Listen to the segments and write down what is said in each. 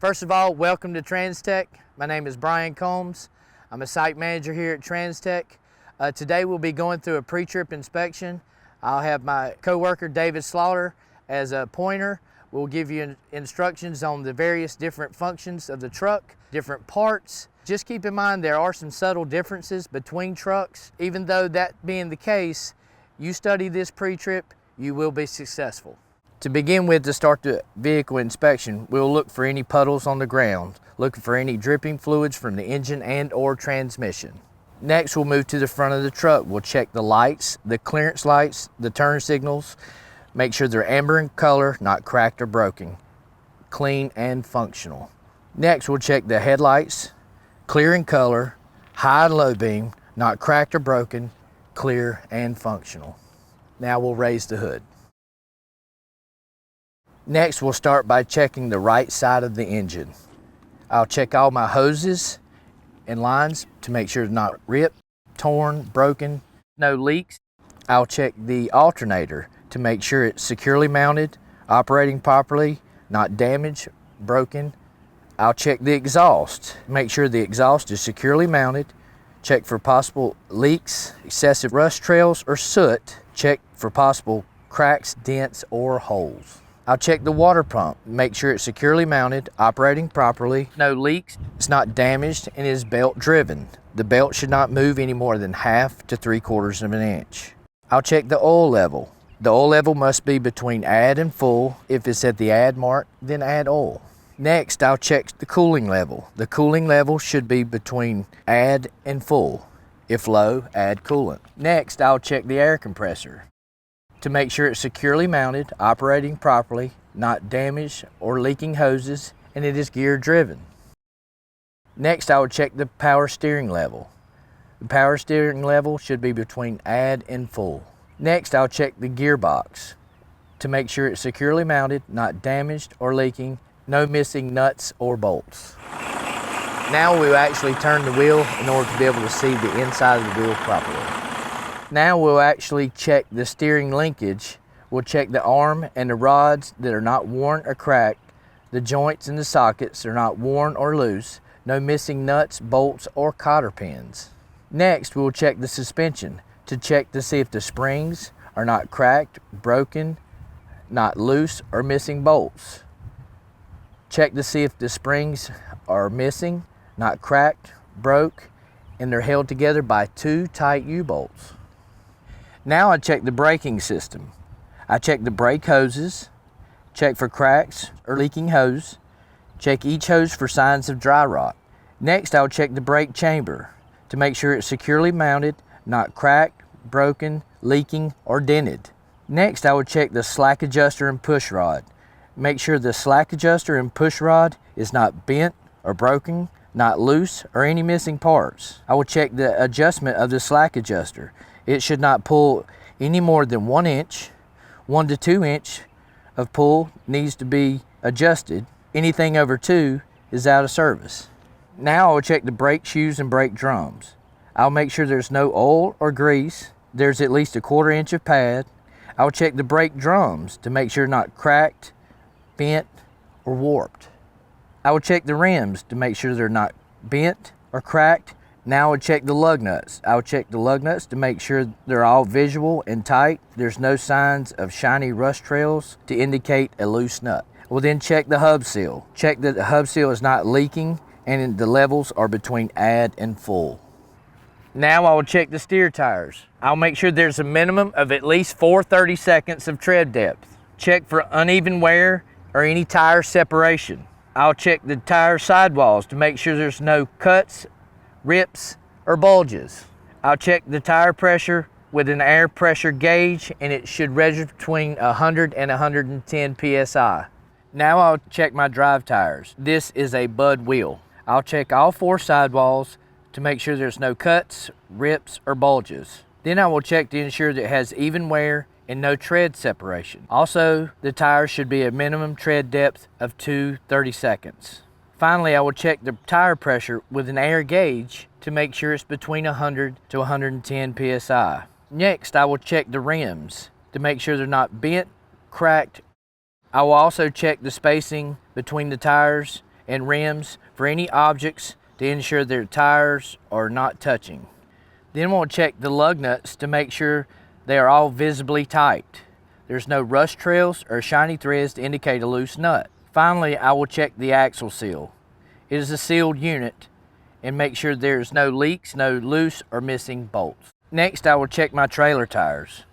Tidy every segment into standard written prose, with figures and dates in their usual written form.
First of all, welcome to TransTech. My name is Brian Combs. I'm a site manager here at TransTech. Today we'll be going through a pre-trip inspection. I'll have my co-worker David Slaughter as a pointer. We'll give you instructions on the various different functions of the truck, different parts. Just keep in mind there are some subtle differences between trucks. Even though that being the case, you study this pre-trip, you will be successful. To begin with, to start the vehicle inspection, we'll look for any puddles on the ground, looking for any dripping fluids from the engine and or transmission. Next, we'll move to the front of the truck. We'll check the lights, the clearance lights, the turn signals, make sure they're amber in color, not cracked or broken, clean and functional. Next, we'll check the headlights, clear in color, high and low beam, not cracked or broken, clear and functional. Now we'll raise the hood. Next, we'll start by checking the right side of the engine. I'll check all my hoses and lines to make sure it's not ripped, torn, broken, no leaks. I'll check the alternator to make sure it's securely mounted, operating properly, not damaged, broken. I'll check the exhaust, make sure the exhaust is securely mounted, check for possible leaks, excessive rust trails or soot, check for possible cracks, dents, or holes. I'll check the water pump, make sure it's securely mounted, operating properly, no leaks, it's not damaged, and is belt driven. The belt should not move any more than 1/2 to 3/4 of an inch. I'll check the oil level. The oil level must be between add and full. If it's at the add mark, then add oil. Next, I'll check the cooling level. The cooling level should be between add and full. If low, add coolant. Next, I'll check the air compressor to make sure it's securely mounted, operating properly, not damaged or leaking hoses, and it is gear driven. Next, I will check the power steering level. The power steering level should be between add and full. Next, I'll check the gearbox to make sure it's securely mounted, not damaged or leaking, no missing nuts or bolts. Now we'll actually turn the wheel in order to be able to see the inside of the wheel properly. Now we'll actually check the steering linkage. We'll check the arm and the rods that are not worn or cracked. The joints and the sockets are not worn or loose. No missing nuts, bolts, or cotter pins. Next, we'll check the suspension to check to see if the springs are not cracked, broken, not loose, or missing bolts. Check to see if the springs are missing, not cracked, broke, and they're held together by 2 tight U-bolts. Now I check the braking system. I check the brake hoses, check for cracks or leaking hose, check each hose for signs of dry rot. Next, I'll check the brake chamber to make sure it's securely mounted, not cracked, broken, leaking, or dented. Next, I will check the slack adjuster and push rod. Make sure the slack adjuster and push rod is not bent or broken, not loose, or any missing parts. I will check the adjustment of the slack adjuster. It should not pull any more than 1 inch. 1 to 2 inch of pull needs to be adjusted. Anything over 2 is out of service. Now I'll check the brake shoes and brake drums. I'll make sure there's no oil or grease. There's at least 1/4 inch of pad. I'll check the brake drums to make sure not cracked, bent, or warped. I will check the rims to make sure they're not bent or cracked. Now I'll check the lug nuts. I'll check the lug nuts to make sure they're all visual and tight. There's no signs of shiny rust trails to indicate a loose nut. We'll then check the hub seal. Check that the hub seal is not leaking and the levels are between add and full. Now I will check the steer tires. I'll make sure there's a minimum of at least 4 30-seconds of tread depth. Check for uneven wear or any tire separation. I'll check the tire sidewalls to make sure there's no cuts, rips, or bulges. I'll check the tire pressure with an air pressure gauge and it should register between 100 and 110 psi. Now I'll check my drive tires. This is a Bud wheel. I'll check all 4 sidewalls to make sure there's no cuts, rips, or bulges. Then I will check to ensure that it has even wear and no tread separation. Also, the tires should be a minimum tread depth of 2 30-seconds. Finally, I will check the tire pressure with an air gauge to make sure it's between 100 to 110 psi. Next, I will check the rims to make sure they're not bent, cracked. I will also check the spacing between the tires and rims for any objects to ensure their tires are not touching. Then we'll check the lug nuts to make sure they are all visibly tight. There's no rust trails or shiny threads to indicate a loose nut. Finally, I will check the axle seal. It is a sealed unit and make sure there's no leaks, no loose or missing bolts. Next, I will check my trailer tires.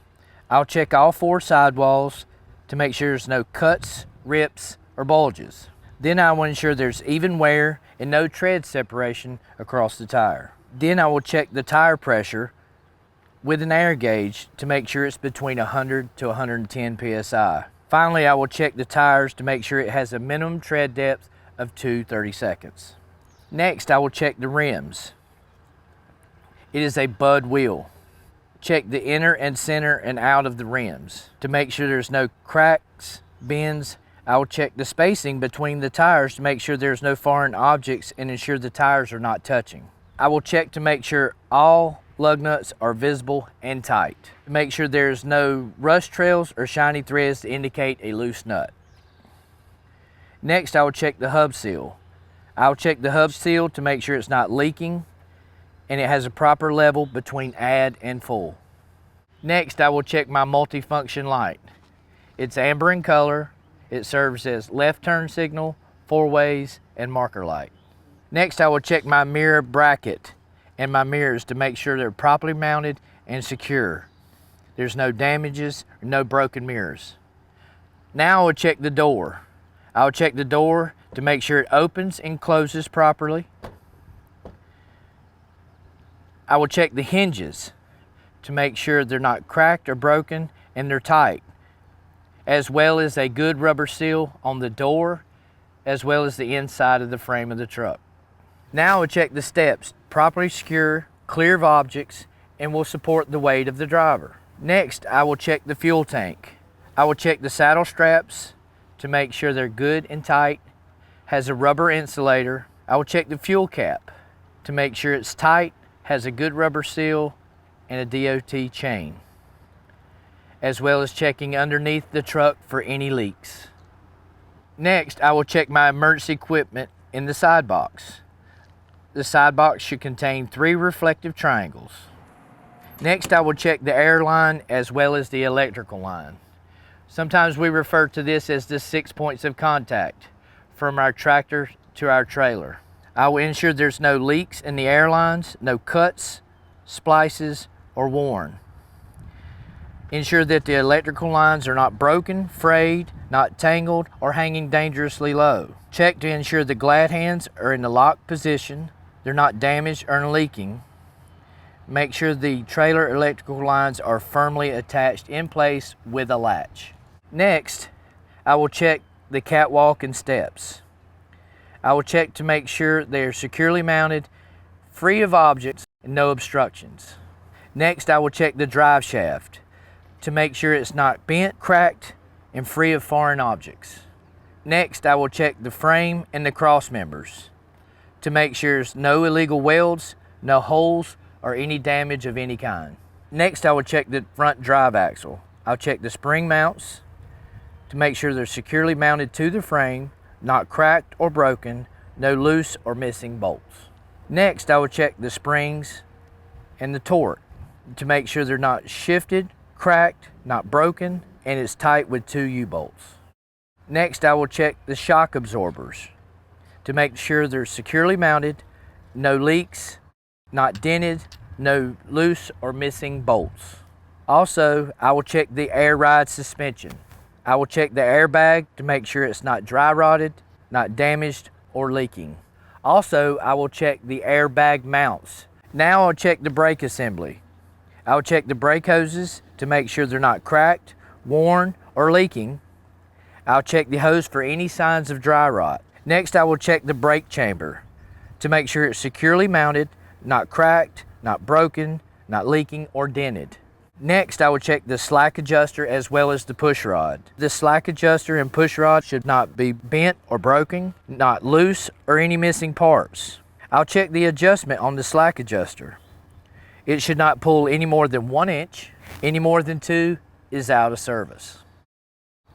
I'll check all 4 sidewalls to make sure there's no cuts, rips, or bulges. Then I will ensure there's even wear and no tread separation across the tire. Then I will check the tire pressure with an air gauge to make sure it's between 100 to 110 psi. Finally, I will check the tires to make sure it has a minimum tread depth of 2/32. Next, I will check the rims. It is a Bud wheel. Check the inner and center and out of the rims to make sure there's no cracks, bends. I will check the spacing between the tires to make sure there's no foreign objects and ensure the tires are not touching. I will check to make sure all lug nuts are visible and tight. To make sure there's no rust trails or shiny threads to indicate a loose nut. Next, I will check the hub seal. I'll check the hub seal to make sure it's not leaking and it has a proper level between add and full. Next, I will check my multifunction light. It's amber in color. It serves as left turn signal, 4 ways, and marker light. Next, I will check my mirror bracket and my mirrors to make sure they're properly mounted and secure. There's no damages or no broken mirrors. Now I will check the door. I will check the door to make sure it opens and closes properly. I will check the hinges to make sure they're not cracked or broken and they're tight, as well as a good rubber seal on the door, as well as the inside of the frame of the truck. Now I will check the steps, properly secure, clear of objects, and will support the weight of the driver. Next, I will check the fuel tank. I will check the saddle straps to make sure they're good and tight, has a rubber insulator. I will check the fuel cap to make sure it's tight, has a good rubber seal, and a DOT chain, as well as checking underneath the truck for any leaks. Next, I will check my emergency equipment in the side box. The side box should contain 3 reflective triangles. Next, I will check the air line as well as the electrical line. Sometimes we refer to this as the 6 points of contact from our tractor to our trailer. I will ensure there's no leaks in the air lines, no cuts, splices, or worn. Ensure that the electrical lines are not broken, frayed, not tangled, or hanging dangerously low. Check to ensure the glad hands are in the locked position, they're not damaged or leaking. Make sure the trailer electrical lines are firmly attached in place with a latch. Next, I will check the catwalk and steps. I will check to make sure they are securely mounted, free of objects, and no obstructions. Next, I will check the drive shaft to make sure it's not bent, cracked, and free of foreign objects. Next, I will check the frame and the cross members to make sure there's no illegal welds, no holes, or any damage of any kind. Next, I will check the front drive axle. I'll check the spring mounts to make sure they're securely mounted to the frame, not cracked or broken, no loose or missing bolts. Next, I will check the springs and the torque to make sure they're not shifted, cracked, not broken, and it's tight with 2 U-bolts. Next, I will check the shock absorbers to make sure they're securely mounted, no leaks, not dented, no loose or missing bolts. Also, I will check the air ride suspension. I will check the airbag to make sure it's not dry rotted, not damaged or leaking. Also, I will check the airbag mounts. Now I'll check the brake assembly. I will check the brake hoses to make sure they're not cracked, worn, or leaking. I'll check the hose for any signs of dry rot. Next, I will check the brake chamber to make sure it's securely mounted, not cracked, not broken, not leaking, or dented. Next, I will check the slack adjuster as well as the push rod. The slack adjuster and push rod should not be bent or broken, not loose, or any missing parts. I'll check the adjustment on the slack adjuster. It should not pull any more than 1 inch. Any more than 2 is out of service.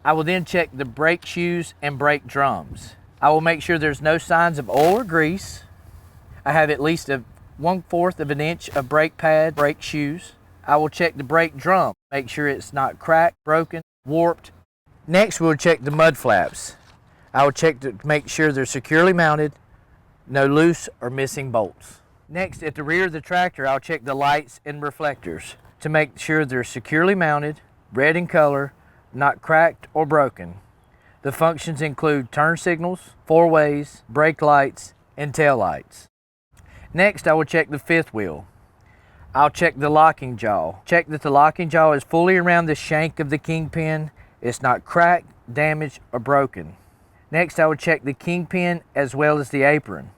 I will then check the brake shoes and brake drums. I will make sure there's no signs of oil or grease. I have at least a 1/4 of an inch of brake pad, brake shoes. I will check the brake drum, make sure it's not cracked, broken, warped. Next, we'll check the mud flaps. I will check to make sure they're securely mounted, no loose or missing bolts. Next, at the rear of the tractor, I'll check the lights and reflectors to make sure they're securely mounted, red in color, not cracked or broken. The functions include turn signals, four-ways, brake lights, and tail lights. Next, I will check the fifth wheel. I'll check the locking jaw. Check that the locking jaw is fully around the shank of the kingpin. It's not cracked, damaged, or broken. Next, I will check the kingpin as well as the apron.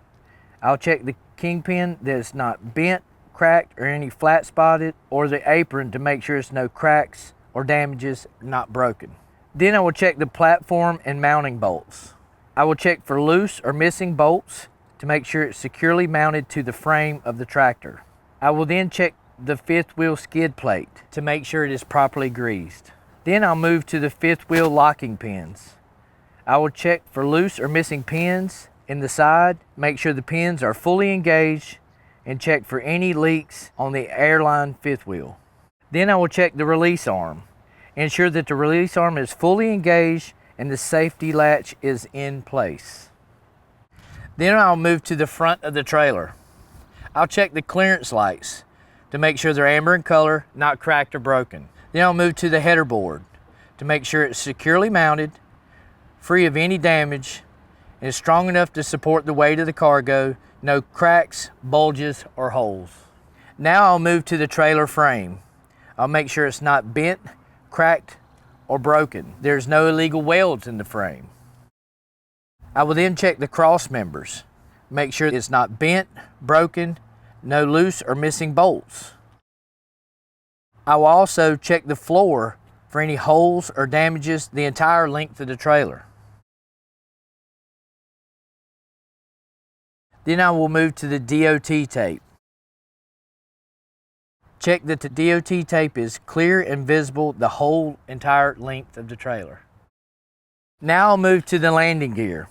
I'll check the kingpin that it's not bent, cracked, or any flat spotted, or the apron to make sure there's no cracks or damages, not broken. Then I will check the platform and mounting bolts. I will check for loose or missing bolts to make sure it's securely mounted to the frame of the tractor. I will then check the fifth wheel skid plate to make sure it is properly greased. Then I'll move to the fifth wheel locking pins. I will check for loose or missing pins in the side, make sure the pins are fully engaged, and check for any leaks on the airline fifth wheel. Then I will check the release arm. Ensure that the release arm is fully engaged and the safety latch is in place. Then I'll move to the front of the trailer. I'll check the clearance lights to make sure they're amber in color, not cracked or broken. Then I'll move to the header board to make sure it's securely mounted, free of any damage, and is strong enough to support the weight of the cargo, no cracks, bulges, or holes. Now I'll move to the trailer frame. I'll make sure it's not bent, cracked, or broken. There's no illegal welds in the frame. I will then check the cross members. Make sure it's not bent, broken, no loose or missing bolts. I will also check the floor for any holes or damages the entire length of the trailer. Then I will move to the DOT tape. Check that the DOT tape is clear and visible the whole entire length of the trailer. Now I'll move to the landing gear.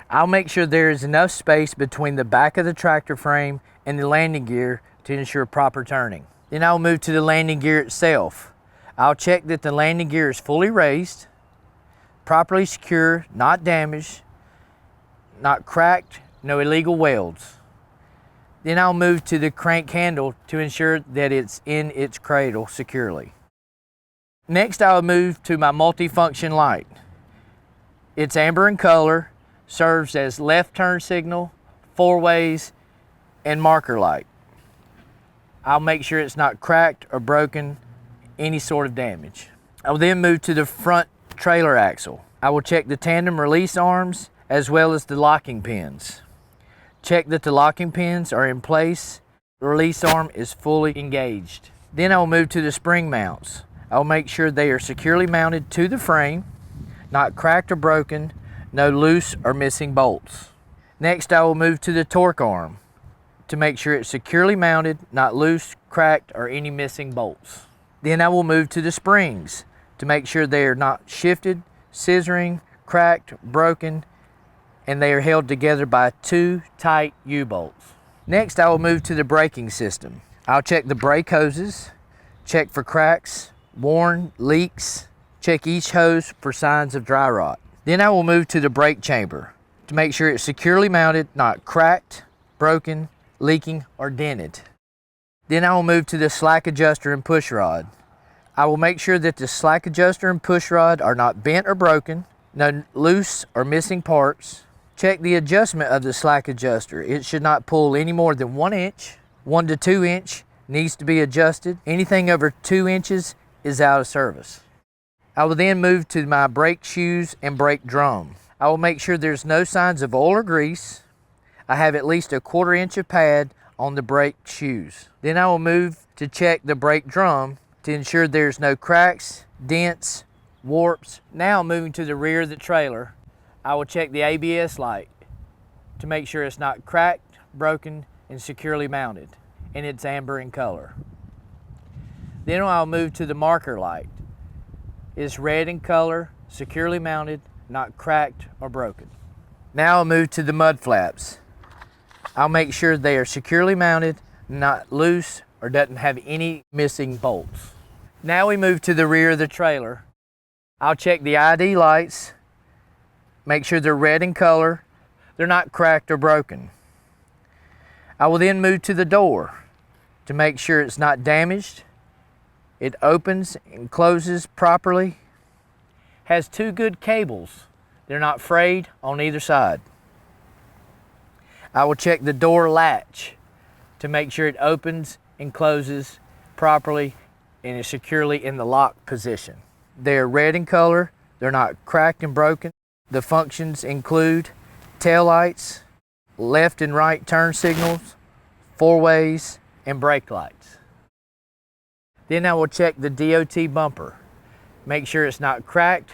I'll make sure there is enough space between the back of the tractor frame and the landing gear to ensure proper turning. Then I'll move to the landing gear itself. I'll check that the landing gear is fully raised, properly secure, not damaged, not cracked, no illegal welds. Then I'll move to the crank handle to ensure that it's in its cradle securely. Next, I'll move to my multifunction light. It's amber in color, serves as left turn signal, four-ways, and marker light. I'll make sure it's not cracked or broken, any sort of damage. I will then move to the front trailer axle. I will check the tandem release arms as well as the locking pins. Check that the locking pins are in place. The release arm is fully engaged. Then I will move to the spring mounts. I will make sure they are securely mounted to the frame, not cracked or broken, no loose or missing bolts. Next, I will move to the torque arm to make sure it's securely mounted, not loose, cracked, or any missing bolts. Then I will move to the springs to make sure they are not shifted, scissoring, cracked, broken, and they are held together by two tight U-bolts. Next, I will move to the braking system. I'll check the brake hoses, check for cracks, worn, leaks, check each hose for signs of dry rot. Then I will move to the brake chamber to make sure it's securely mounted, not cracked, broken, leaking, or dented. Then I will move to the slack adjuster and push rod. I will make sure that the slack adjuster and push rod are not bent or broken, no loose or missing parts. Check the adjustment of the slack adjuster. It should not pull any more than 1 inch. 1 to 2 inch needs to be adjusted. Anything over 2 inches is out of service. I will then move to my brake shoes and brake drum. I will make sure there's no signs of oil or grease. I have at least a 1/4 inch of pad on the brake shoes. Then I will move to check the brake drum to ensure there's no cracks, dents, warps. Now moving to the rear of the trailer, I will check the ABS light to make sure it's not cracked, broken, and securely mounted, and it's amber in color. Then I'll move to the marker light. It's red in color, securely mounted, not cracked or broken. Now I'll move to the mud flaps. I'll make sure they are securely mounted, not loose, or doesn't have any missing bolts. Now we move to the rear of the trailer. I'll check the ID lights, make sure they're red in color, they're not cracked or broken. I will then move to the door to make sure it's not damaged. It opens and closes properly. Has two good cables. They're not frayed on either side. I will check the door latch to make sure it opens and closes properly and is securely in the lock position. They're red in color, they're not cracked and broken. The functions include tail lights, left and right turn signals, four ways, and brake lights. Then I will check the DOT bumper. Make sure it's not cracked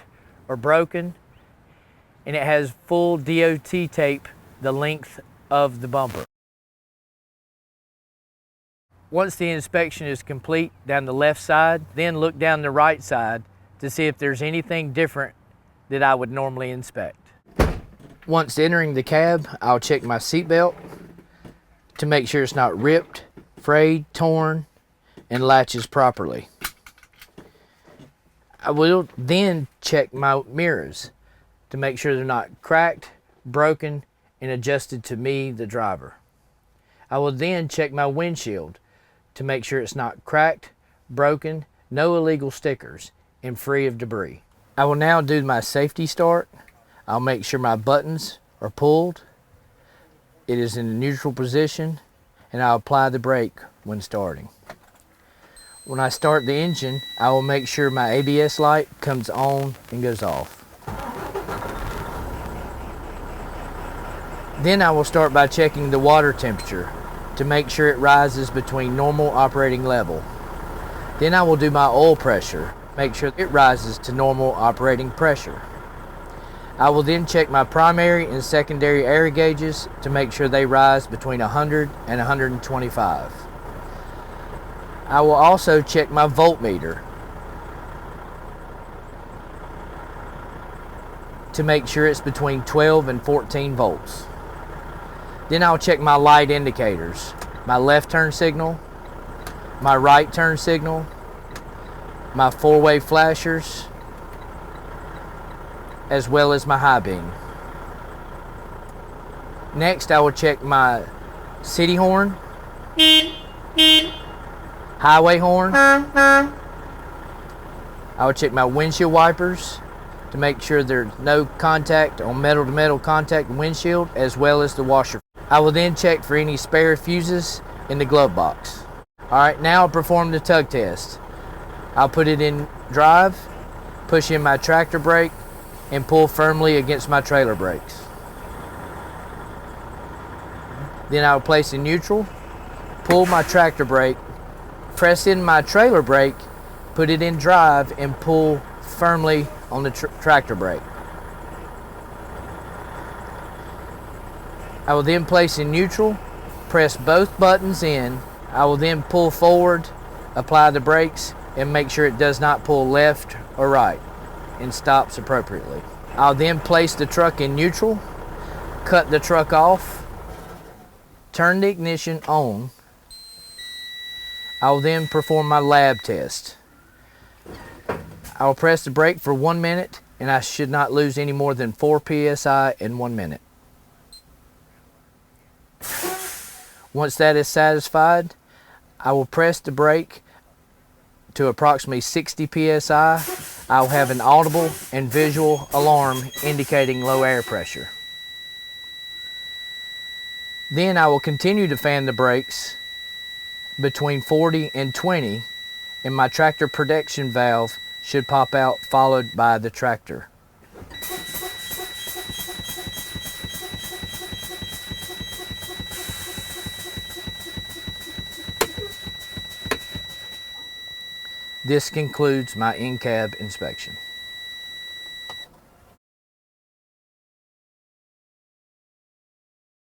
or broken, and it has full DOT tape the length of the bumper. Once the inspection is complete down the left side, then look down the right side to see if there's anything different that I would normally inspect. Once entering the cab, I'll check my seat belt to make sure it's not ripped, frayed, torn, and latches properly. I will then check my mirrors to make sure they're not cracked, broken, and adjusted to me, the driver. I will then check my windshield to make sure it's not cracked, broken, no illegal stickers, and free of debris. I will now do my safety start. I'll make sure my buttons are pulled, it is in a neutral position, and I'll apply the brake when starting. When I start the engine, I will make sure my ABS light comes on and goes off. Then I will start by checking the water temperature to make sure it rises between normal operating level. Then I will do my oil pressure, make sure it rises to normal operating pressure. I will then check my primary and secondary air gauges to make sure they rise between 100 and 125. I will also check my voltmeter to make sure it's between 12 and 14 volts. Then I'll check my light indicators, my left turn signal, my right turn signal, my four-way flashers, as well as my high beam. Next, I will check my city horn, highway horn. I will check my windshield wipers to make sure there's no contact on metal-to-metal contact windshield, as well as the washer. I will then check for any spare fuses in the glove box. Alright, now I'll perform the tug test. I'll put it in drive, push in my tractor brake, and pull firmly against my trailer brakes. Then I will place in neutral, pull my tractor brake, press in my trailer brake, put it in drive, and pull firmly on the tractor brake. I will then place in neutral, press both buttons in. I will then pull forward, apply the brakes, and make sure it does not pull left or right, and stops appropriately. I'll then place the truck in neutral, cut the truck off, turn the ignition on. I will then perform my lab test. I will press the brake for 1 minute, and I should not lose any more than 4 psi in 1 minute. Once that is satisfied, I will press the brake to approximately 60 psi. I will have an audible and visual alarm indicating low air pressure. Then I will continue to fan the brakes between 40 and 20, and my tractor protection valve should pop out, followed by the tractor. This concludes my in-cab inspection.